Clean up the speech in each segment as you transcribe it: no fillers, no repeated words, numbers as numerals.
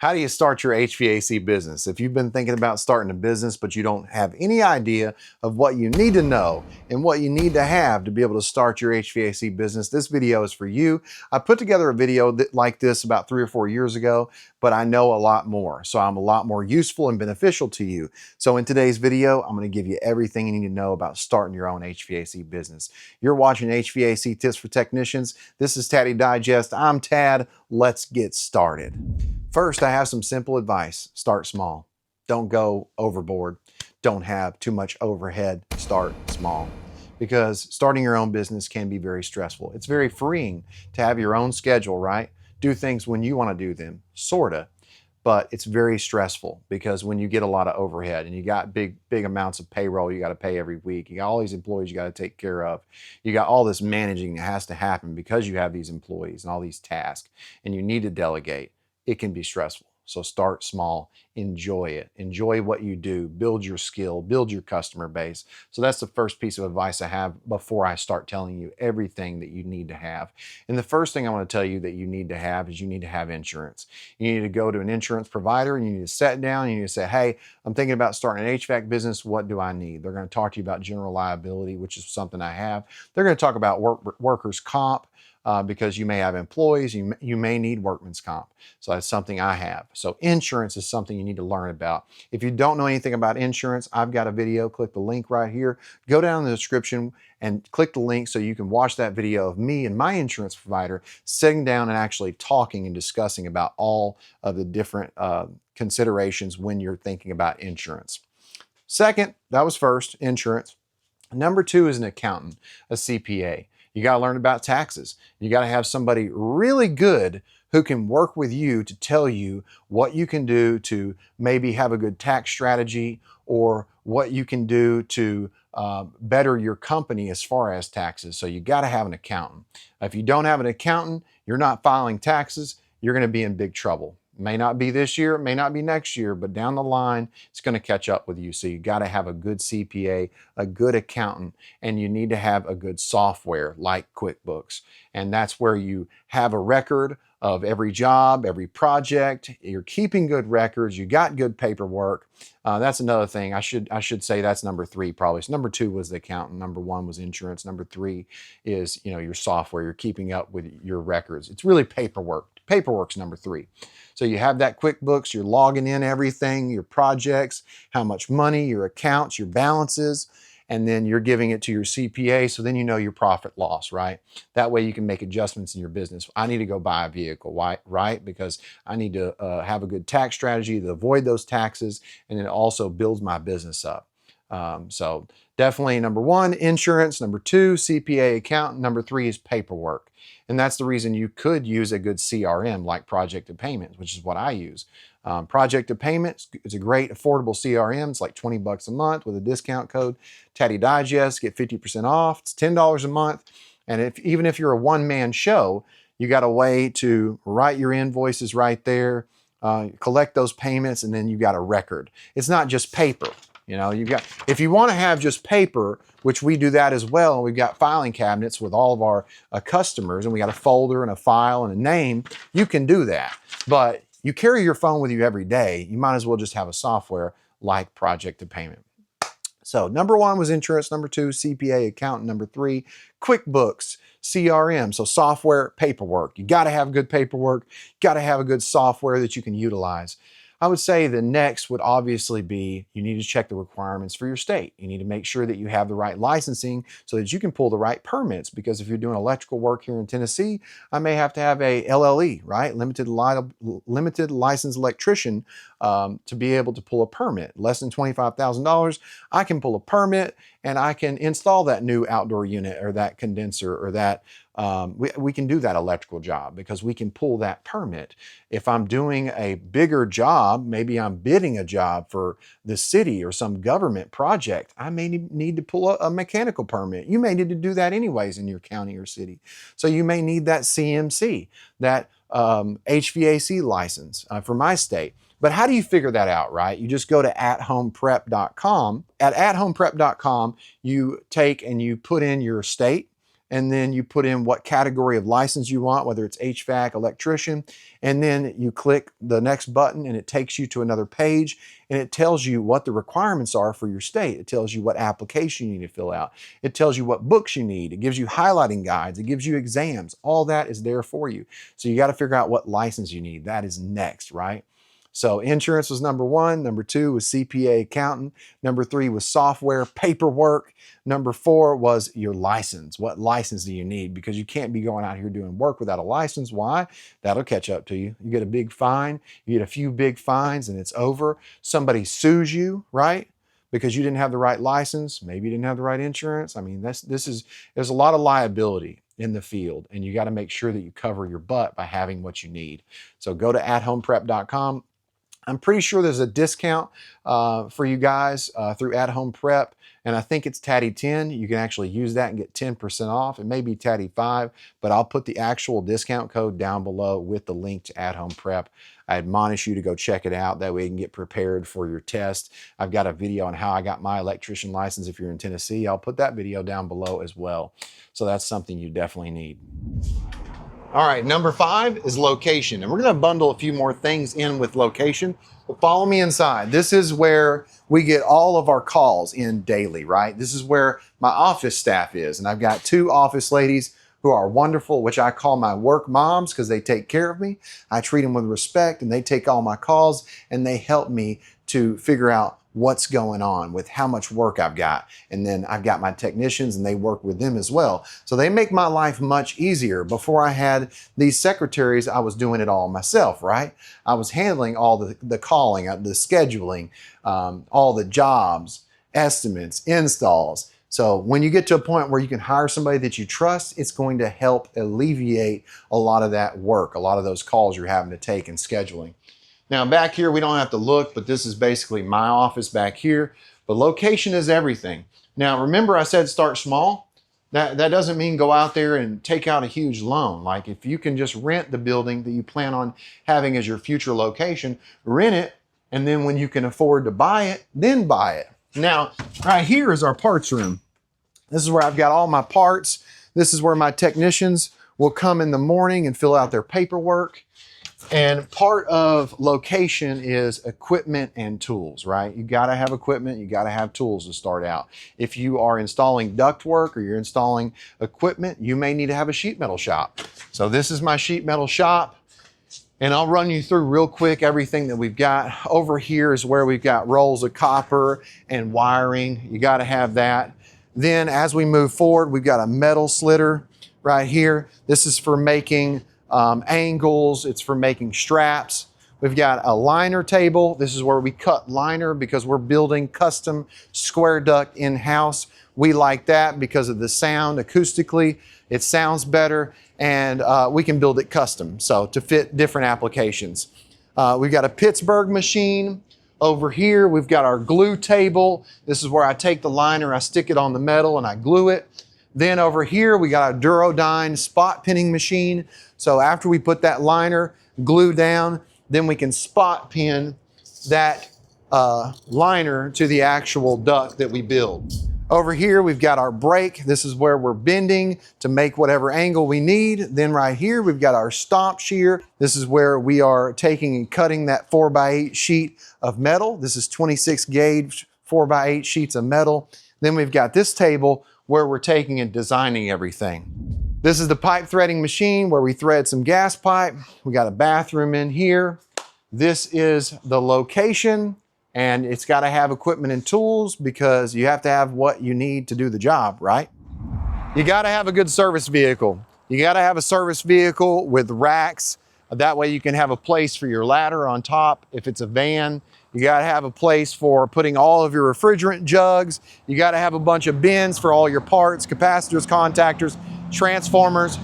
How do you start your HVAC business? If you've been thinking about starting a business, but you don't have any idea of what you need to know and what you need to have to be able to start your HVAC business, this video is for you. I put together a video like this about 3 or 4 years ago, but I know a lot more. So I'm a lot more useful and beneficial to you. So in today's video, I'm going to give you everything you need to know about starting your own HVAC business. You're watching HVAC Tips for Technicians. This is Taddy Digest. I'm Tad. Let's get started. First, I have some simple advice. Start small. Don't go overboard. Don't have too much overhead. Start small. Because starting your own business can be very stressful. It's very freeing to have your own schedule, right? Do things when you want to do them, sorta. But it's very stressful because when you get a lot of overhead and you got big amounts of payroll you got to pay every week, you got all these employees you got to take care of, you got all this managing that has to happen because you have these employees and all these tasks, and you need to delegate. It can be stressful. So start small, enjoy it. Enjoy what you do, build your skill, build your customer base. So that's the first piece of advice I have before I start telling you everything that you need to have. And the first thing I want to tell you that you need to have is you need to have insurance. You need to go to an insurance provider and you need to sit down and you need to say, hey, I'm thinking about starting an HVAC business. What do I need? They're going to talk to you about general liability, which is something I have. They're going to talk about workers' comp. Because you may have employees, you may need workman's comp. So that's something I have. So insurance is something you need to learn about. If you don't know anything about insurance, I've got a video. Click the link right here. Go down in the description and click the link so you can watch that video of me and my insurance provider sitting down and actually talking and discussing about all of the different considerations when you're thinking about insurance. Second, that was first, insurance. Number two is an accountant, a CPA. You got to learn about taxes. You got to have somebody really good who can work with you to tell you what you can do to maybe have a good tax strategy or what you can do to better your company as far as taxes. So you got to have an accountant. If you don't have an accountant, you're not filing taxes, you're going to be in big trouble. May not be this year, may not be next year, but down the line, it's going to catch up with you. So you got to have a good CPA, a good accountant, and you need to have a good software like QuickBooks. And that's where you have a record of every job, every project. You're keeping good records. You got good paperwork. That's another thing. I should say that's number three probably. So number two was the accountant. Number one was insurance. Number three is your software. You're keeping up with your records. It's really paperwork. Paperwork's number three. So you have that QuickBooks, you're logging in everything, your projects, how much money, your accounts, your balances, and then you're giving it to your CPA, so then you know your profit loss, right? That way you can make adjustments in your business. I need to go buy a vehicle, why? Right? Because I need to have a good tax strategy to avoid those taxes, and it also builds my business up. So definitely number one, insurance. Number two, CPA, accountant. Number three is paperwork. And that's the reason you could use a good CRM like Project to Payments, which is what I use. Project to Payments is a great affordable CRM. It's like 20 bucks a month with a discount code. Taddy Digest, get 50% off. It's $10 a month. And even if you're a one-man show, you got a way to write your invoices right there, collect those payments, and then you got a record. It's not just paper. If you want to have just paper, which we do that as well, and we've got filing cabinets with all of our customers, and we got a folder and a file and a name, you can do that. But you carry your phone with you every day, you might as well just have a software like Project to Payment. So number one was insurance, number two, CPA, accountant, number three, QuickBooks, CRM, so software, paperwork. You got to have good paperwork, got to have a good software that you can utilize. I would say the next would obviously be you need to check the requirements for your state. You need to make sure that you have the right licensing so that you can pull the right permits, because if you're doing electrical work here in Tennessee, I may have to have a LLE, right? Limited licensed electrician to be able to pull a permit. Less than $25,000, I can pull a permit and I can install that new outdoor unit or that condenser or that we can do that electrical job because we can pull that permit. If I'm doing a bigger job, maybe I'm bidding a job for the city or some government project, I may need to pull a mechanical permit. You may need to do that anyways in your county or city. So you may need that CMC, that HVAC license for my state. But how do you figure that out, right? You just go to athomeprep.com. At athomeprep.com, you take and you put in your state, and then you put in what category of license you want, whether it's HVAC, electrician, and then you click the next button and it takes you to another page and it tells you what the requirements are for your state. It tells you what application you need to fill out. It tells you what books you need. It gives you highlighting guides. It gives you exams. All that is there for you. So you got to figure out what license you need. That is next, right? So insurance was number 1. Number 2 was CPA accountant. Number 3 was software, paperwork. Number 4 was your license. What license do you need? Because you can't be going out here doing work without a license. Why? That'll catch up to you. You get a big fine, you get a few big fines and it's over. Somebody sues you, right? Because you didn't have the right license. Maybe you didn't have the right insurance. I mean, there's a lot of liability in the field and you got to make sure that you cover your butt by having what you need. So go to athomeprep.com. I'm pretty sure there's a discount for you guys through At Home Prep, and I think it's Taddy 10. You can actually use that and get 10% off. It may be Taddy 5, but I'll put the actual discount code down below with the link to At Home Prep. I admonish you to go check it out. That way you can get prepared for your test. I've got a video on how I got my electrician license if you're in Tennessee. I'll put that video down below as well. So that's something you definitely need. All right, number 5 is location. And we're gonna bundle a few more things in with location, but follow me inside. This is where we get all of our calls in daily, right? This is where my office staff is. And I've got 2 office ladies who are wonderful, which I call my work moms because they take care of me. I treat them with respect and they take all my calls and they help me to figure out what's going on with how much work I've got. And then I've got my technicians and they work with them as well. So they make my life much easier. Before I had these secretaries, I was doing it all myself, right? I was handling all the calling, the scheduling, all the jobs, estimates, installs. So when you get to a point where you can hire somebody that you trust, it's going to help alleviate a lot of that work, a lot of those calls you're having to take and scheduling. Now back here, we don't have to look, but this is basically my office back here. But location is everything. Now remember I said start small? That doesn't mean go out there and take out a huge loan. Like if you can just rent the building that you plan on having as your future location, rent it, and then when you can afford to buy it, then buy it. Now, right here is our parts room. This is where I've got all my parts. This is where my technicians will come in the morning and fill out their paperwork. And part of location is equipment and tools, right? You gotta have equipment, you gotta have tools to start out. If you are installing ductwork or you're installing equipment, you may need to have a sheet metal shop. So this is my sheet metal shop. And I'll run you through real quick everything that we've got. Over here is where we've got rolls of copper and wiring. You gotta have that. Then as we move forward, we've got a metal slitter right here. This is for making angles, it's for making straps. We've got a liner table. This is where we cut liner because we're building custom square duct in-house. We like that because of the sound acoustically. It sounds better and we can build it custom, so to fit different applications. We've got a Pittsburgh machine. Over here, we've got our glue table. This is where I take the liner, I stick it on the metal and I glue it. Then over here, we got a Durodyne spot pinning machine. So after we put that liner glue down, then we can spot pin that liner to the actual duct that we build. Over here, we've got our brake. This is where we're bending to make whatever angle we need. Then right here, we've got our stomp shear. This is where we are taking and cutting that 4x8 sheet of metal. This is 26 gauge 4x8 sheets of metal. Then we've got this table where we're taking and designing everything. This is the pipe threading machine where we thread some gas pipe. We got a bathroom in here. This is the location, and it's got to have equipment and tools because you have to have what you need to do the job, right? You got to have a good service vehicle. You got to have a service vehicle with racks. That way you can have a place for your ladder on top. If it's a van, you got to have a place for putting all of your refrigerant jugs. You got to have a bunch of bins for all your parts, capacitors, contactors, transformers.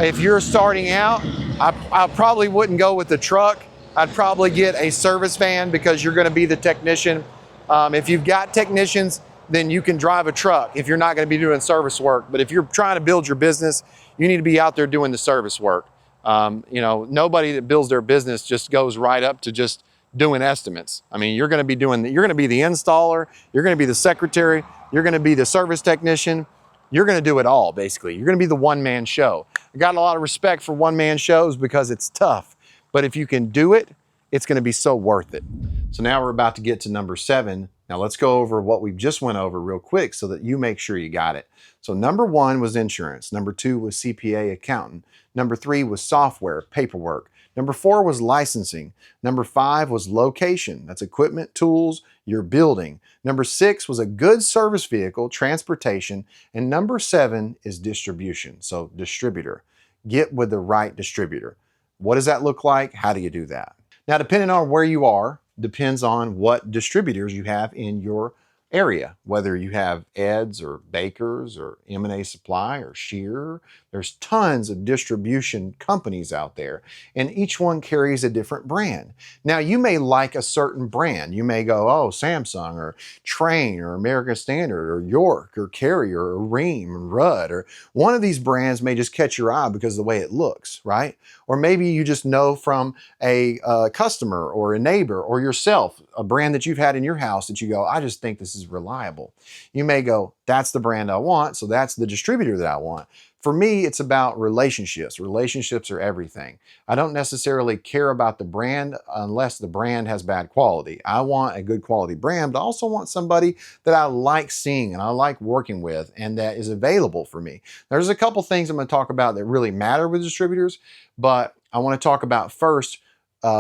If you're starting out, I probably wouldn't go with the truck. I'd probably get a service van because you're going to be the technician. If you've got technicians, then you can drive a truck if you're not going to be doing service work. But if you're trying to build your business, you need to be out there doing the service work. You know, nobody that builds their business just goes right up to just doing estimates. I mean, you're going to be the installer, you're going to be the secretary, you're going to be the service technician, you're going to do it all, basically. You're going to be the one-man show. I got a lot of respect for one-man shows because it's tough. But if you can do it, it's going to be so worth it. So now we're about to get to number 7. Now let's go over what we just went over real quick so that you make sure you got it. So number 1 was insurance. Number 2 was CPA, accountant. Number 3 was software, paperwork. Number 4 was licensing. Number 5 was location. That's equipment, tools, your building. Number 6 was a goods service vehicle, transportation. And number 7 is distribution. So distributor. Get with the right distributor. What does that look like? How do you do that? Now, depending on where you are, depends on what distributors you have in your area, whether you have Ed's or Baker's or M&A Supply or Shearer. There's tons of distribution companies out there, and each one carries a different brand. Now, you may like a certain brand. You may go, oh, Samsung or Train or American Standard or York or Carrier or Rheem or Rudd, or one of these brands may just catch your eye because of the way it looks, right? Or maybe you just know from a customer or a neighbor or yourself, a brand that you've had in your house that you go, I just think this is reliable. You may go, that's the brand I want, so that's the distributor that I want. For me, it's about relationships. Relationships are everything. I don't necessarily care about the brand unless the brand has bad quality. I want a good quality brand, but I also want somebody that I like seeing and I like working with and that is available for me. There's a couple things I'm going to talk about that really matter with distributors, but I want to talk about first,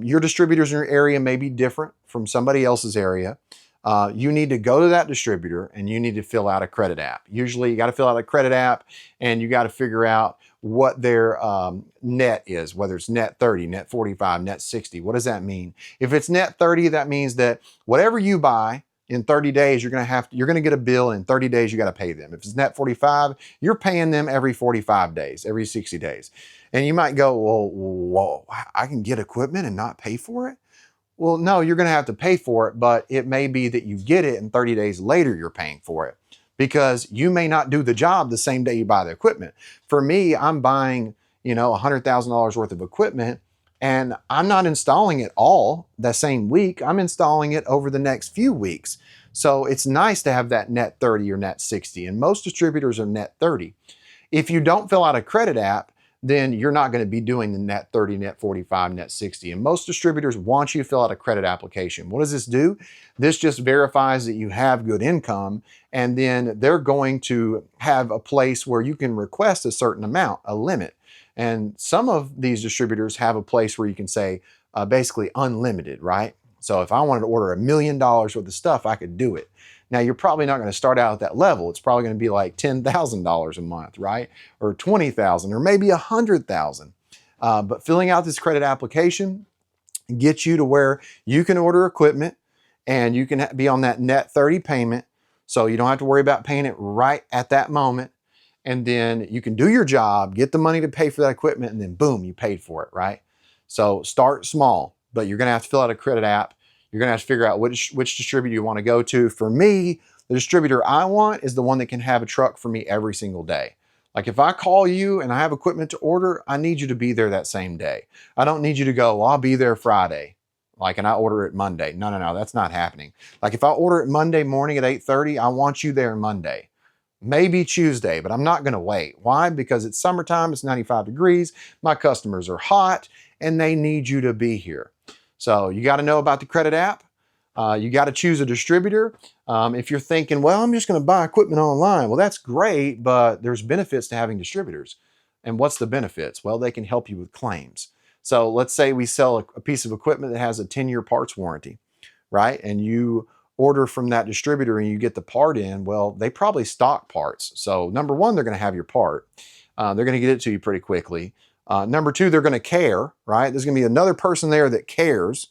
your distributors in your area may be different from somebody else's area. You need to go to that distributor and you need to fill out a credit app. Usually you got to fill out a credit app and you got to figure out what their net is, whether it's net 30, net 45, net 60. What does that mean? If it's net 30, that means that whatever you buy in 30 days, you're going to get a bill, and in 30 days, you got to pay them. If it's net 45, you're paying them every 45 days, every 60 days. And you might go, well, I can get equipment and not pay for it? Well, no, you're going to have to pay for it, but it may be that you get it and 30 days later you're paying for it because you may not do the job the same day you buy the equipment. For me, I'm buying, $100,000 worth of equipment and I'm not installing it all the same week. I'm installing it over the next few weeks. So it's nice to have that net 30 or net 60, and most distributors are net 30. If you don't fill out a credit app, then you're not going to be doing the net 30, net 45, net 60. And most distributors want you to fill out a credit application. What does this do? This just verifies that you have good income, and then they're going to have a place where you can request a certain amount, a limit. And some of these distributors have a place where you can say basically unlimited, right? So if I wanted to order $1 million worth of stuff, I could do it. Now, you're probably not going to start out at that level. It's probably going to be like $10,000 a month, right? Or $20,000 or maybe $100,000. But filling out this credit application gets you to where you can order equipment and you can be on that net 30 payment. So you don't have to worry about paying it right at that moment. And then you can do your job, get the money to pay for that equipment, and then boom, you paid for it, right? So start small, but you're going to have to fill out a credit app. You're going to have to figure out which distributor you want to go to. For me, the distributor I want is the one that can have a truck for me every single day. Like if I call you and I have equipment to order, I need you to be there that same day. I don't need you to go, well, I'll be there Friday, and I order it Monday. No, that's not happening. Like if I order it Monday morning at 8:30, I want you there Monday. Maybe Tuesday, but I'm not going to wait. Why? Because it's summertime, it's 95 degrees, my customers are hot, and they need you to be here. So you got to know about the credit app. You got to choose a distributor. If you're thinking, well, I'm just going to buy equipment online. Well, that's great, but there's benefits to having distributors. And what's the benefits? Well, they can help you with claims. So let's say we sell a piece of equipment that has a 10-year parts warranty, right? And you order from that distributor and you get the part in. Well, they probably stock parts. So number one, they're going to have your part. They're going to get it to you pretty quickly. Number two, they're going to care, right? There's going to be another person there that cares.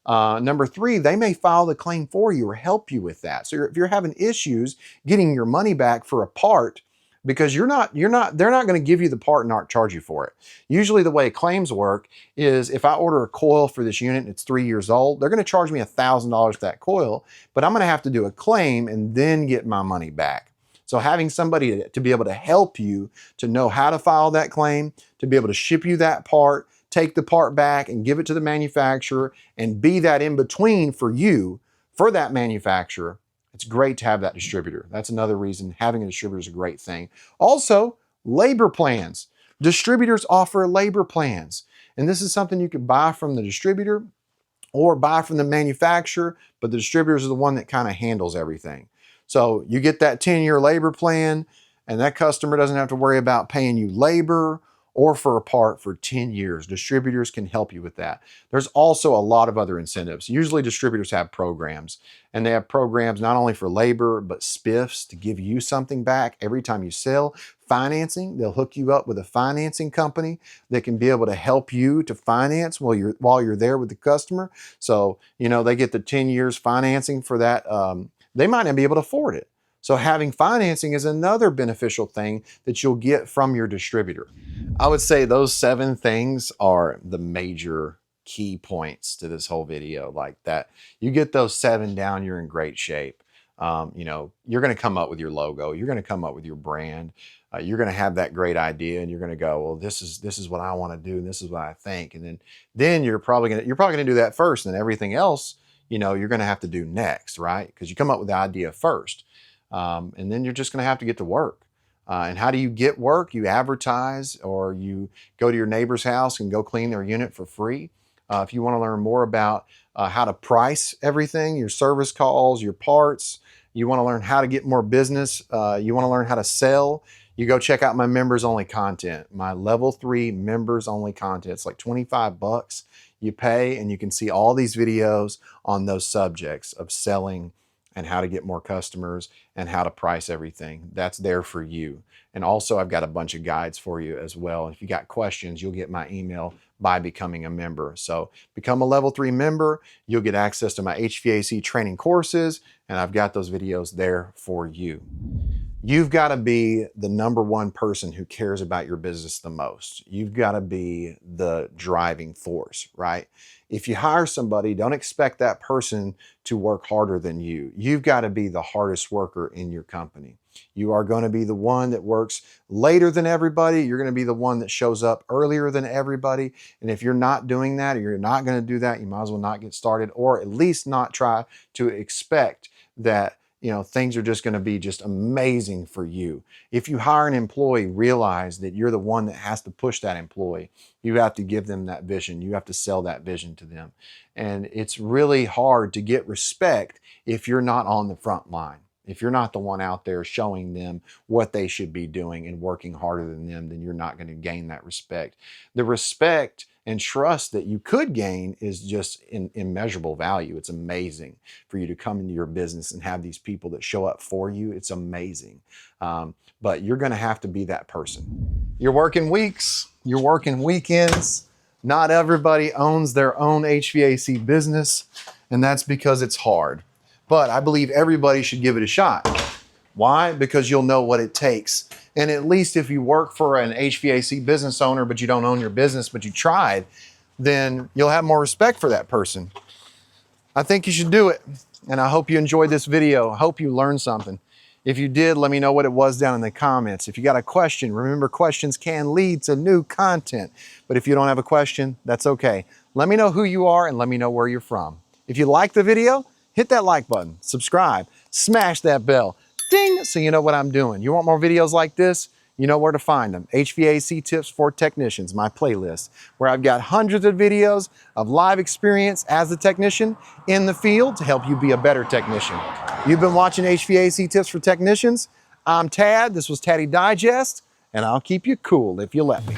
Number three, they may file the claim for you or help you with that. So if you're having issues getting your money back for a part, because they're not going to give you the part and not charge you for it. Usually the way claims work is if I order a coil for this unit and it's 3 years old, they're going to charge me $1,000 for that coil, but I'm going to have to do a claim and then get my money back. So having somebody to be able to help you to know how to file that claim, to be able to ship you that part, take the part back and give it to the manufacturer and be that in between for you, for that manufacturer, It's great to have that distributor. That's another reason having a distributor is a great thing. Also, labor plans. Distributors offer labor plans. And this is something you can buy from the distributor or buy from the manufacturer, but the distributor is the one that kind of handles everything. So you get that 10-year labor plan, and that customer doesn't have to worry about paying you labor or for a part for 10 years. Distributors can help you with that. There's also a lot of other incentives. Usually distributors have programs, and they have programs not only for labor, but spiffs to give you something back every time you sell. Financing, they'll hook you up with a financing company that can be able to help you to finance while you're there with the customer. So, you know, they get the 10 years financing for that. They might not be able to afford it. So having financing is another beneficial thing that you'll get from your distributor. I would say those 7 things are the major key points to this whole video. Like that, you get those 7 down, you're in great shape. You know, you're going to come up with your logo. You're going to come up with your brand. You're going to have that great idea, and you're going to go, well, this is what I want to do, and this is what I think. And then you're probably going to do that first, and then everything else, you know, you're going to have to do next, right? Because you come up with the idea first. And then you're just going to have to get to work. And how do you get work? You advertise, or you go to your neighbor's house and go clean their unit for free. If you want to learn more about how to price everything, your service calls, your parts, you want to learn how to get more business, you want to learn how to sell, you go check out my members only content, my level 3 members only content. It's like 25 bucks you pay, and you can see all these videos on those subjects of selling and how to get more customers and how to price everything. That's there for you. And also I've got a bunch of guides for you as well. If you got questions, you'll get my email by becoming a member. So become a level 3 member, you'll get access to my HVAC training courses, and I've got those videos there for you. You've got to be the #1 person who cares about your business the most. You've got to be the driving force, right? If you hire somebody, don't expect that person to work harder than you. You've got to be the hardest worker in your company. You are going to be the one that works later than everybody. You're going to be the one that shows up earlier than everybody. And if you're not doing that, or you're not going to do that, you might as well not get started, or at least not try to expect that, you know, things are just going to be just amazing for you. If you hire an employee, realize that you're the one that has to push that employee. You have to give them that vision. You have to sell that vision to them. And it's really hard to get respect if you're not on the front line. If you're not the one out there showing them what they should be doing and working harder than them, then you're not going to gain that respect. The respect and trust that you could gain is just immeasurable value. It's amazing for you to come into your business and have these people that show up for you. It's amazing. But you're going to have to be that person. You're working weeks, you're working weekends. Not everybody owns their own HVAC business, and that's because it's hard. But I believe everybody should give it a shot. Why? Because you'll know what it takes. And at least if you work for an HVAC business owner, but you don't own your business, but you tried, then you'll have more respect for that person. I think you should do it. And I hope you enjoyed this video. I hope you learned something. If you did, let me know what it was down in the comments. If you got a question, remember, questions can lead to new content. But if you don't have a question, that's okay. Let me know who you are and let me know where you're from. If you like the video, hit that like button, subscribe, smash that bell, ding, so you know what I'm doing. You want more videos like this? You know where to find them. HVAC Tips for Technicians, my playlist, where I've got hundreds of videos of live experience as a technician in the field to help you be a better technician. You've been watching HVAC Tips for Technicians. I'm Tad, this was Taddy Digest, and I'll keep you cool if you let me.